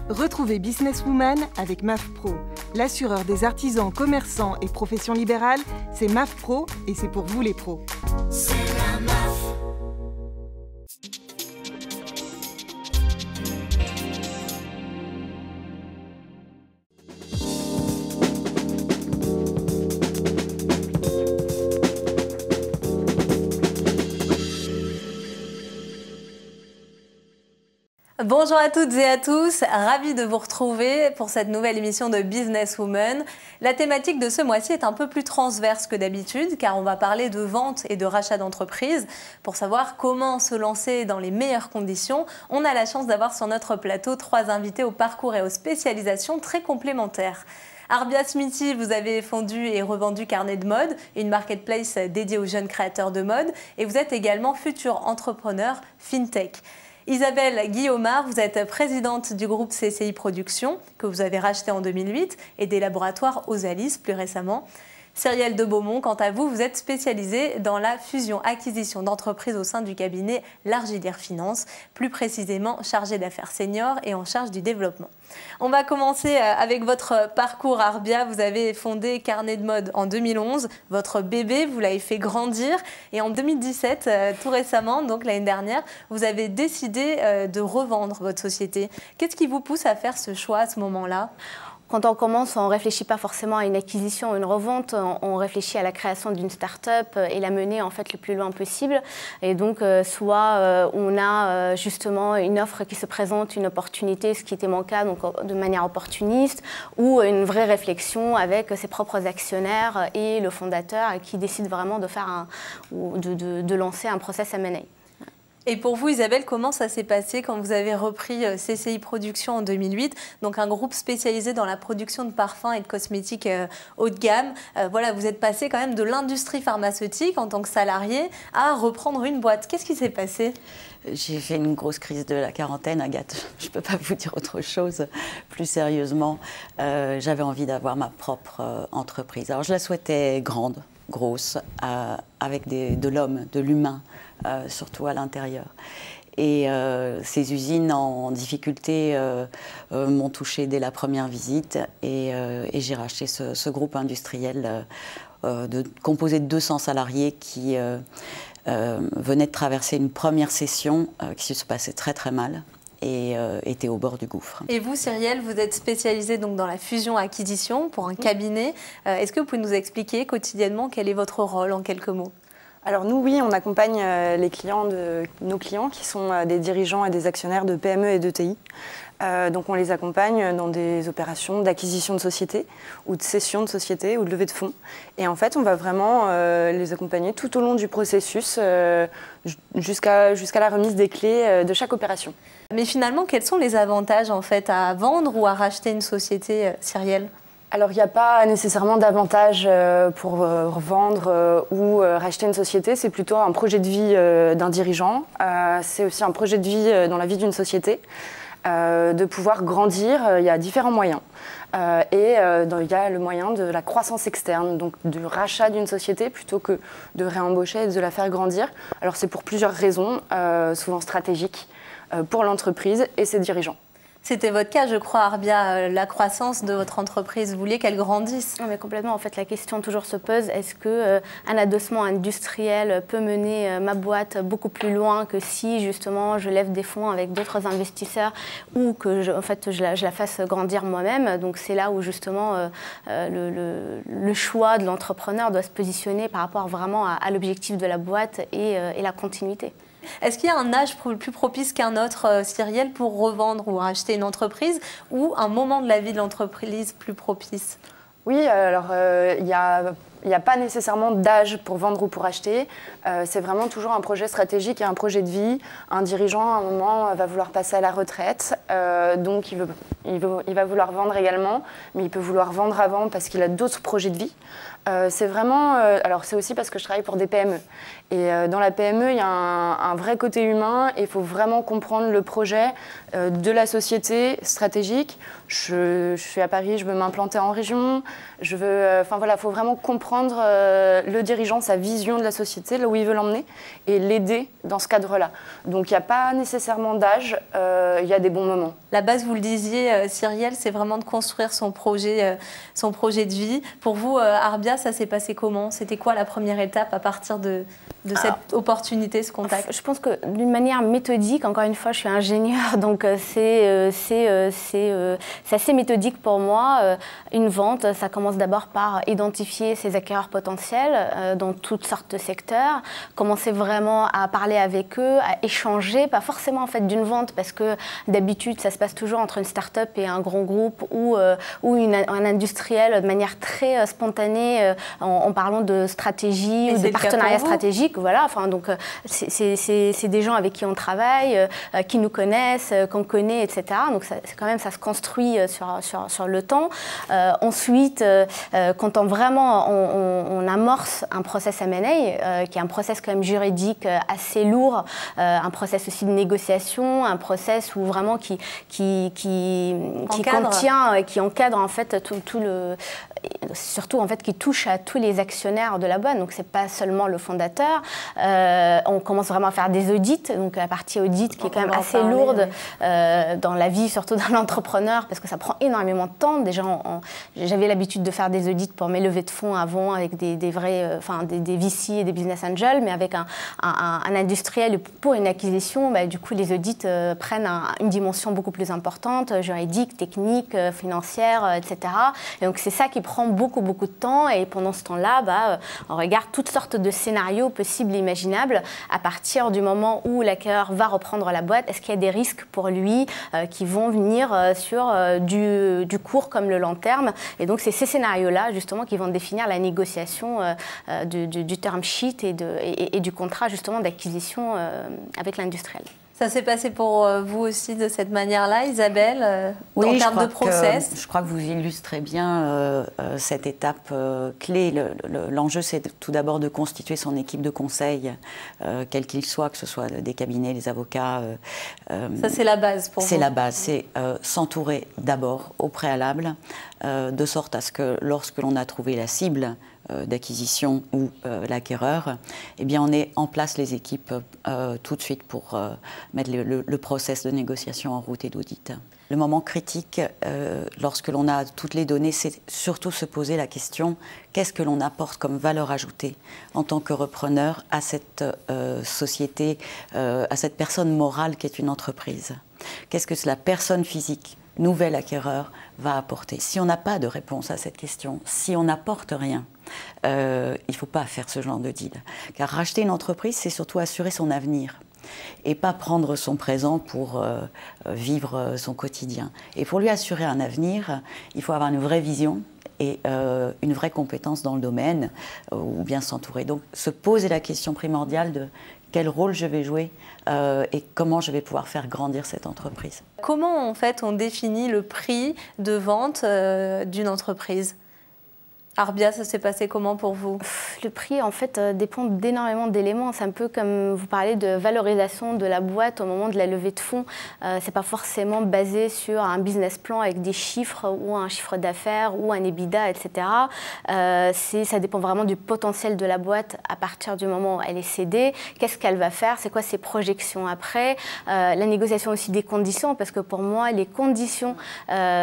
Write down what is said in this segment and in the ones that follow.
Retrouvez Businesswoman avec MAF Pro. L'assureur des artisans, commerçants et professions libérales, c'est MAF Pro et c'est pour vous les pros. C'est la MAF. Bonjour à toutes et à tous, ravie de vous retrouver pour cette nouvelle émission de Businesswoman. La thématique de ce mois-ci est un peu plus transverse que d'habitude car on va parler de vente et de rachat d'entreprise. Pour savoir comment se lancer dans les meilleures conditions, on a la chance d'avoir sur notre plateau 3 invités au parcours et aux spécialisations très complémentaires. Arbia Smithy, vous avez fondu et revendu Carnet de mode, une marketplace dédiée aux jeunes créateurs de mode, et vous êtes également futur entrepreneur FinTech. Isabelle Guillaumard, vous êtes présidente du groupe CCI Productions, que vous avez racheté en 2008, et des laboratoires Osalis plus récemment. Cyrielle de Beaumont, quant à vous, vous êtes spécialisée dans la fusion-acquisition d'entreprises au sein du cabinet Largidière Finance, plus précisément chargée d'affaires seniors et en charge du développement. On va commencer avec votre parcours Arbia. Vous avez fondé Carnet de mode en 2011. Votre bébé, vous l'avez fait grandir. Et en 2017, tout récemment, donc l'année dernière, vous avez décidé de revendre votre société. Qu'est-ce qui vous pousse à faire ce choix à ce moment-là ? Quand on commence, on ne réfléchit pas forcément à une acquisition ou une revente, on réfléchit à la création d'une start-up et la mener en fait le plus loin possible. Et donc, soit on a justement une offre qui se présente, une opportunité, ce qui était mon cas, donc de manière opportuniste, ou une vraie réflexion avec ses propres actionnaires et le fondateur qui décide vraiment de faire de lancer un process M&A. Et pour vous, Isabelle, comment ça s'est passé quand vous avez repris CCI Productions en 2008, donc un groupe spécialisé dans la production de parfums et de cosmétiques haut de gamme. Voilà, vous êtes passé quand même de l'industrie pharmaceutique en tant que salarié à reprendre une boîte. Qu'est-ce qui s'est passé ? J'ai fait une grosse crise de la quarantaine, Agathe. Je ne peux pas vous dire autre chose. Plus sérieusement, j'avais envie d'avoir ma propre entreprise. Alors, je la souhaitais grande, grosse, avec de l'homme, de l'humain. Surtout à l'intérieur. Et ces usines en difficulté m'ont touchée dès la première visite et j'ai racheté ce groupe industriel composé de 200 salariés qui venaient de traverser une première session qui se passait très très mal et était au bord du gouffre. Et vous, Cyrielle, vous êtes spécialisée donc dans la fusion-acquisition pour un cabinet. Est-ce que vous pouvez nous expliquer quotidiennement quel est votre rôle en quelques mots ? Alors nous, oui, on accompagne nos clients qui sont des dirigeants et des actionnaires de PME et d'ETI. Donc on les accompagne dans des opérations d'acquisition de société ou de cession de société ou de levée de fonds. Et en fait, on va vraiment les accompagner tout au long du processus jusqu'à la remise des clés de chaque opération. Mais finalement, quels sont les avantages en fait à vendre ou à racheter une société, Cyrielle ? Alors, il n'y a pas nécessairement d'avantage pour revendre ou racheter une société. C'est plutôt un projet de vie d'un dirigeant. C'est aussi un projet de vie dans la vie d'une société. De pouvoir grandir, il y a différents moyens. Il y a le moyen de la croissance externe, donc du rachat d'une société plutôt que de réembaucher et de la faire grandir. Alors, c'est pour plusieurs raisons, souvent stratégiques, pour l'entreprise et ses dirigeants. C'était votre cas, je crois, Arbia, la croissance de votre entreprise. Vous vouliez qu'elle grandisse ? Non, mais complètement. En fait, la question toujours se pose, est-ce qu'un adossement industriel peut mener ma boîte beaucoup plus loin que si, justement, je lève des fonds avec d'autres investisseurs ou que je la fasse grandir moi-même. Donc, c'est là où, justement, le choix de l'entrepreneur doit se positionner par rapport vraiment à l'objectif de la boîte et la continuité. Est-ce qu'il y a un âge plus propice qu'un autre, Cyrielle, pour revendre ou racheter une entreprise ou un moment de la vie de l'entreprise plus propice ? Oui, alors il n'y a pas nécessairement d'âge pour vendre ou pour acheter. C'est vraiment toujours un projet stratégique et un projet de vie. Un dirigeant, à un moment, va vouloir passer à la retraite. Donc, il va vouloir vendre également, mais il peut vouloir vendre avant parce qu'il a d'autres projets de vie. C'est vraiment... alors, c'est aussi parce que je travaille pour des PME. Et dans la PME, il y a un vrai côté humain et il faut vraiment comprendre le projet de la société stratégique. Je suis à Paris, je veux m'implanter en région. Enfin, voilà, il faut vraiment comprendre comprendre le dirigeant, sa vision de la société, là où il veut l'emmener, et l'aider dans ce cadre-là. Donc il n'y a pas nécessairement d'âge, il y a des bons moments. La base, vous le disiez, Cyrielle, c'est vraiment de construire son projet de vie. Pour vous, Arbia, ça s'est passé comment? C'était quoi la première étape à partir de cette opportunité, ce contact? Je pense que d'une manière méthodique, encore une fois, je suis ingénieure, donc c'est assez méthodique pour moi. Une vente, ça commence d'abord par identifier ses acquéreurs potentiels dans toutes sortes de secteurs, commencer vraiment à parler avec eux, à échanger, pas forcément en fait d'une vente, parce que d'habitude, ça se passe toujours entre une start-up et un grand groupe ou un industriel de manière très spontanée en parlant de stratégie ou de partenariat stratégique. Voilà, enfin, donc c'est des gens avec qui on travaille, qui nous connaissent, qu'on connaît, etc. Donc ça se construit sur le temps. Ensuite, quand on amorce un process M&A, qui est un process quand même juridique assez lourd, un process aussi de négociation, un process où vraiment qui encadre en fait tout le, surtout en fait qui touche à tous les actionnaires de la boîte. Donc c'est pas seulement le fondateur. On commence vraiment à faire des audits, donc la partie audit qui est quand même assez lourde dans la vie, surtout dans l'entrepreneur, parce que ça prend énormément de temps. Déjà, j'avais l'habitude de faire des audits pour mes levées de fonds avant avec des vrais, des VC et des business angels, mais avec un industriel pour une acquisition, du coup les audits prennent une dimension beaucoup plus importante, juridique, technique, financière, etc. Et donc c'est ça qui prend beaucoup de temps, et pendant ce temps-là, on regarde toutes sortes de scénarios possibles et imaginables à partir du moment où l'acquéreur va reprendre la boîte. Est-ce qu'il y a des risques pour lui qui vont venir sur du court comme le long terme? Et donc c'est ces scénarios-là justement qui vont définir la négociation du term sheet et du contrat justement d'acquisition avec l'industriel. Ça s'est passé pour vous aussi de cette manière-là, Isabelle, en termes de process? Je crois que vous illustrez bien cette étape clé. L'enjeu, c'est tout d'abord de constituer son équipe de conseil, quel qu'il soit, que ce soit des cabinets, des avocats. Ça, c'est la base pour vous? C'est la base, c'est s'entourer d'abord au préalable, de sorte à ce que lorsque l'on a trouvé la cible d'acquisition ou l'acquéreur, eh bien on est en place les équipes tout de suite pour mettre le process de négociation en route et d'audit. Le moment critique, lorsque l'on a toutes les données, c'est surtout se poser la question, qu'est-ce que l'on apporte comme valeur ajoutée en tant que repreneur à cette société, à cette personne morale qui est une entreprise? Qu'est-ce que la personne physique, nouvel acquéreur, va apporter? Si on n'a pas de réponse à cette question, si on n'apporte rien, il ne faut pas faire ce genre de deal. Car racheter une entreprise, c'est surtout assurer son avenir et pas prendre son présent pour vivre son quotidien. Et pour lui assurer un avenir, il faut avoir une vraie vision et une vraie compétence dans le domaine, ou bien s'entourer. Donc se poser la question primordiale de quel rôle je vais jouer et comment je vais pouvoir faire grandir cette entreprise. Comment en fait on définit le prix de vente d'une entreprise? Arbia, ça s'est passé comment pour vous? Le prix, en fait, dépend d'énormément d'éléments. C'est un peu comme vous parlez de valorisation de la boîte au moment de la levée de fonds. C'est pas forcément basé sur un business plan avec des chiffres ou un chiffre d'affaires ou un EBITDA, etc. Ça dépend vraiment du potentiel de la boîte à partir du moment où elle est cédée. Qu'est-ce qu'elle va faire? C'est quoi ses projections après? La négociation aussi des conditions, parce que pour moi, les conditions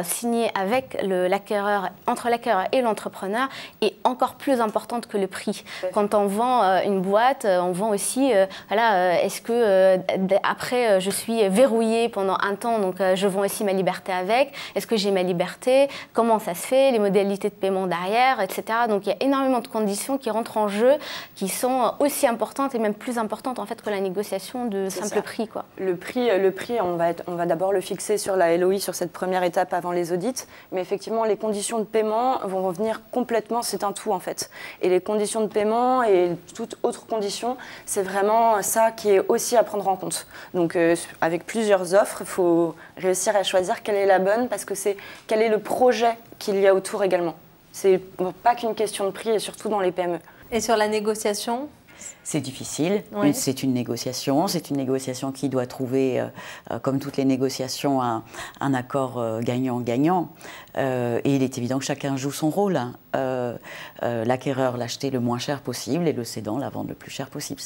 signées avec l'acquéreur, entre l'acquéreur et l'entrepreneur, est encore plus importante que le prix. Quand on vend une boîte, on vend aussi, est-ce que après je suis verrouillée pendant un temps, donc je vends aussi ma liberté avec? Est-ce que j'ai ma liberté? Comment ça se fait? Les modalités de paiement derrière, etc. Donc il y a énormément de conditions qui rentrent en jeu, qui sont aussi importantes et même plus importantes en fait que la négociation de simple prix, quoi. Le prix, on va d'abord le fixer sur la LOI, sur cette première étape avant les audits, mais effectivement les conditions de paiement vont revenir complètement, c'est un tout en fait. Et les conditions de paiement et toute autre condition, c'est vraiment ça qui est aussi à prendre en compte. Donc avec plusieurs offres, il faut réussir à choisir quelle est la bonne, parce que quel est le projet qu'il y a autour également. C'est pas qu'une question de prix, et surtout dans les PME. Et sur la négociation? C'est difficile, Oui. c'est une négociation qui doit trouver, comme toutes les négociations, un accord gagnant-gagnant. Et il est évident que chacun joue son rôle. L'acquéreur l'acheter le moins cher possible et le cédant la vendre le plus cher possible.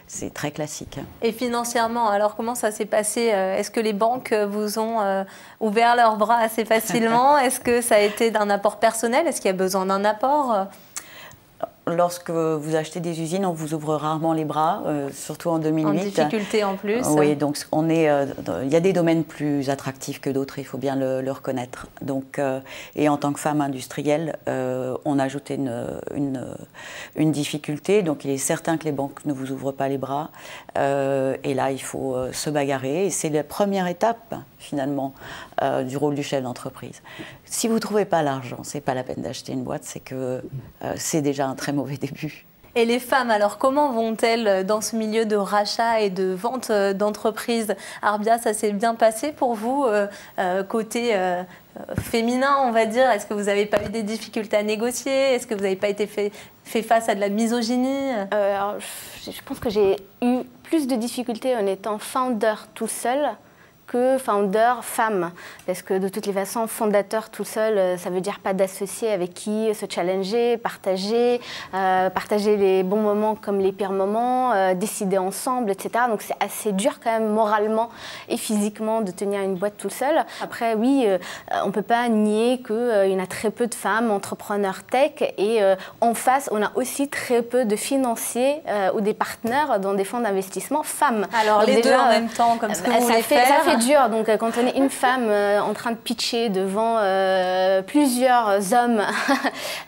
C'est très classique. Et financièrement, alors comment ça s'est passé? Est-ce que les banques vous ont ouvert leurs bras assez facilement? Est-ce que ça a été d'un apport personnel? Est-ce qu'il y a besoin d'un apport? Lorsque vous achetez des usines, on vous ouvre rarement les bras, surtout en 2008. En difficulté en plus. Oui, donc il y a des domaines plus attractifs que d'autres, il faut bien le reconnaître. Donc, et en tant que femme industrielle, on ajoute une difficulté. Donc il est certain que les banques ne vous ouvrent pas les bras. Et là, il faut se bagarrer. Et c'est la première étape, finalement, du rôle du chef d'entreprise. Si vous ne trouvez pas l'argent, ce n'est pas la peine d'acheter une boîte, c'est que c'est déjà un très mauvais début. Et les femmes, alors comment vont-elles dans ce milieu de rachat et de vente d'entreprise? Arbia, ça s'est bien passé pour vous, côté féminin, on va dire? Est-ce que vous n'avez pas eu des difficultés à négocier? Est-ce que vous n'avez pas été fait face à de la misogynie? Alors, je pense que j'ai eu plus de difficultés en étant founder tout seul que founder femme. Parce que de toutes les façons, fondateur tout seul, ça veut dire pas d'associé avec qui se challenger, partager les bons moments comme les pires moments, décider ensemble, etc. Donc c'est assez dur quand même moralement et physiquement de tenir une boîte tout seul. Après, oui, on peut pas nier qu'il y en a très peu de femmes entrepreneurs tech et en face, on a aussi très peu de financiers ou des partenaires dans des fonds d'investissement femmes. Alors donc les déjà, deux en même temps, comme ce que vous voulez faire. Ça fait dur. Donc, quand on est une femme en train de pitcher devant plusieurs hommes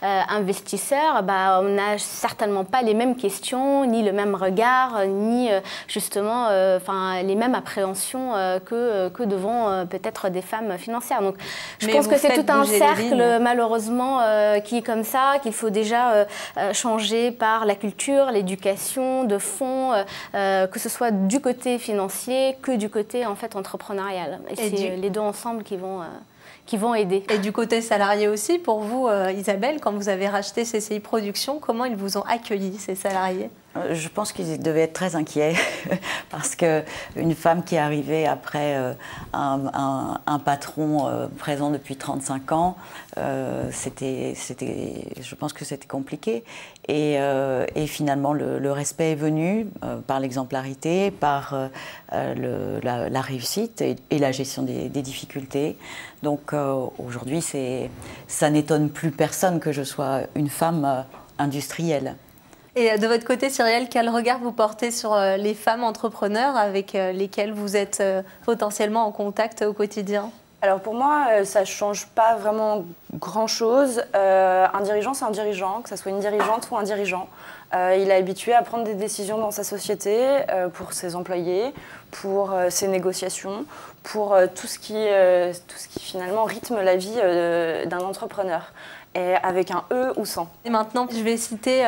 investisseurs, bah, on n'a certainement pas les mêmes questions, ni le même regard, ni justement les mêmes appréhensions que devant peut-être des femmes financières. Donc, je pense que c'est tout un cercle, malheureusement, qui est comme ça, qu'il faut déjà changer par la culture, l'éducation, de fond, que ce soit du côté financier que du côté en fait entrepreneurial. Et c'est les deux ensemble qui vont aider. Et du côté salarié aussi, pour vous, Isabelle, quand vous avez racheté CCI Productions, comment ils vous ont accueilli, ces salariés? Je pense qu'ils devaient être très inquiets parce qu'une femme qui est arrivée après un patron présent depuis 35 ans, je pense que c'était compliqué. Et finalement, le respect est venu par l'exemplarité, par la réussite et la gestion des difficultés. Donc aujourd'hui, ça n'étonne plus personne que je sois une femme industrielle. Et de votre côté, Cyrielle, quel regard vous portez sur les femmes entrepreneurs avec lesquelles vous êtes potentiellement en contact au quotidien? Alors pour moi, ça ne change pas vraiment grand-chose. Un dirigeant, c'est un dirigeant, que ce soit une dirigeante ou un dirigeant. Il est habitué à prendre des décisions dans sa société pour ses employés, pour ses négociations, pour tout ce qui finalement rythme la vie d'un entrepreneur. Et avec un E ou sans. Et maintenant, je vais citer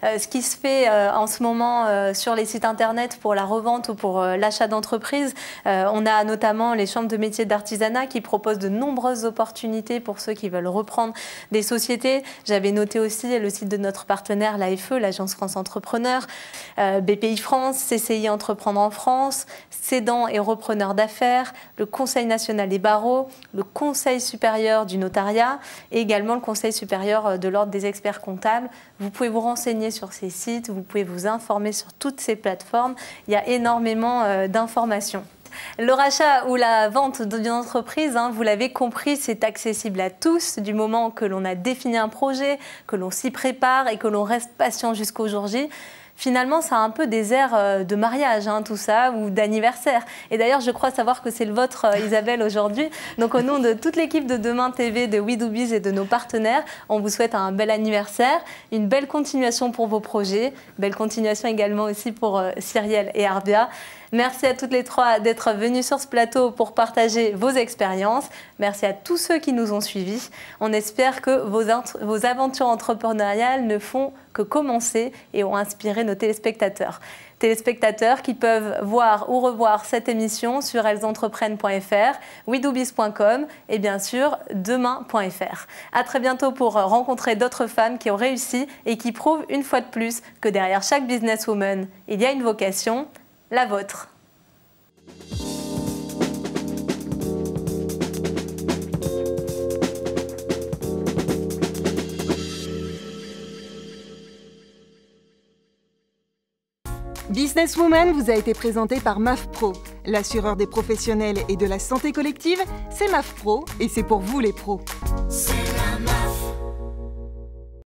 ce qui se fait en ce moment sur les sites internet pour la revente ou pour l'achat d'entreprise. On a notamment les chambres de métiers d'artisanat qui proposent de nombreuses opportunités pour ceux qui veulent reprendre des sociétés. J'avais noté aussi le site de notre partenaire, l'AFE, l'Agence France Entrepreneur, BPI France, CCI Entreprendre en France, Cédant et repreneurs d'affaires, le Conseil national des barreaux, le Conseil supérieur du notariat et également le Conseil supérieur de l'ordre des experts comptables. Vous pouvez vous renseigner sur ces sites, vous pouvez vous informer sur toutes ces plateformes. Il y a énormément d'informations. Le rachat ou la vente d'une entreprise, vous l'avez compris, c'est accessible à tous du moment que l'on a défini un projet, que l'on s'y prépare et que l'on reste patient jusqu'au jour J. Finalement, ça a un peu des airs de mariage, tout ça, ou d'anniversaire. Et d'ailleurs, je crois savoir que c'est le vôtre, Isabelle, aujourd'hui. Donc, au nom de toute l'équipe de Demain TV, de We Do Biz et de nos partenaires, on vous souhaite un bel anniversaire, une belle continuation pour vos projets, belle continuation également aussi pour Cyrielle et Arbia. Merci à toutes les trois d'être venues sur ce plateau pour partager vos expériences. Merci à tous ceux qui nous ont suivis. On espère que vos aventures entrepreneuriales ne font que commencer et ont inspiré nos téléspectateurs. Téléspectateurs qui peuvent voir ou revoir cette émission sur ellesentreprenent.fr, wedobiz.com et bien sûr demain.fr. À très bientôt pour rencontrer d'autres femmes qui ont réussi et qui prouvent une fois de plus que derrière chaque businesswoman, il y a une vocation, la vôtre. Businesswoman vous a été présenté par MAF Pro. L'assureur des professionnels et de la santé collective, c'est MAF Pro et c'est pour vous les pros. C'est la MAF.